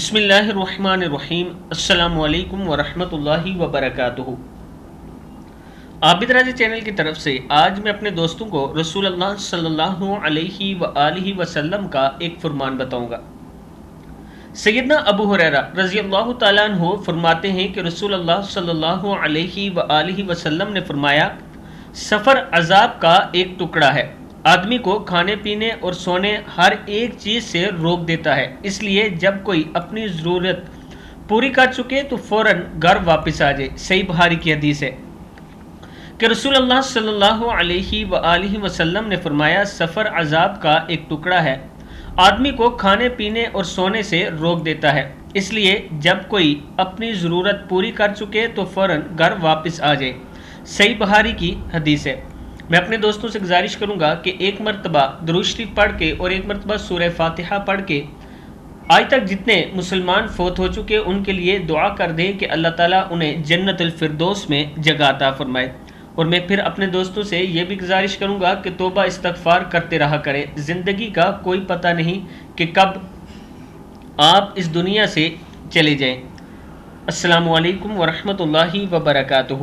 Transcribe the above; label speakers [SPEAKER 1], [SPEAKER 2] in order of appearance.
[SPEAKER 1] بسم اللہ الرحمن الرحیم۔ السلام علیکم ورحمۃ اللہ وبرکاتہ۔ عابد راجہ چینل کی طرف سے آج میں اپنے دوستوں کو رسول اللہ صلی اللہ علیہ وآلہ وسلم کا ایک فرمان بتاؤں گا۔ سیدنا ابو ہریرہ رضی اللہ تعالیٰ عنہ فرماتے ہیں کہ رسول اللہ صلی اللہ علیہ وآلہ وسلم نے فرمایا، سفر عذاب کا ایک ٹکڑا ہے، آدمی کو کھانے پینے اور سونے ہر ایک چیز سے روک دیتا ہے، اس لیے جب کوئی اپنی ضرورت پوری کر چکے تو فوراً گھر واپس آ جائے۔ صحیح بخاری کی حدیث ہے کہ رسول اللہ صلی اللہ علیہ وآلہ وسلم نے فرمایا، سفر عذاب کا ایک ٹکڑا ہے، آدمی کو کھانے پینے اور سونے سے روک دیتا ہے، اس لیے جب کوئی اپنی ضرورت پوری کر چکے تو فوراً گھر واپس آ جائے۔ صحیح بخاری کی حدیث ہے۔ میں اپنے دوستوں سے گزارش کروں گا کہ ایک مرتبہ درود شریف پڑھ کے اور ایک مرتبہ سورہ فاتحہ پڑھ کے آج تک جتنے مسلمان فوت ہو چکے ان کے لیے دعا کر دیں کہ اللہ تعالیٰ انہیں جنت الفردوس میں جگہ عطا فرمائے۔ اور میں پھر اپنے دوستوں سے یہ بھی گزارش کروں گا کہ توبہ استغفار کرتے رہا کریں، زندگی کا کوئی پتہ نہیں کہ کب آپ اس دنیا سے چلے جائیں۔ السلام علیکم ورحمۃ اللہ وبرکاتہ۔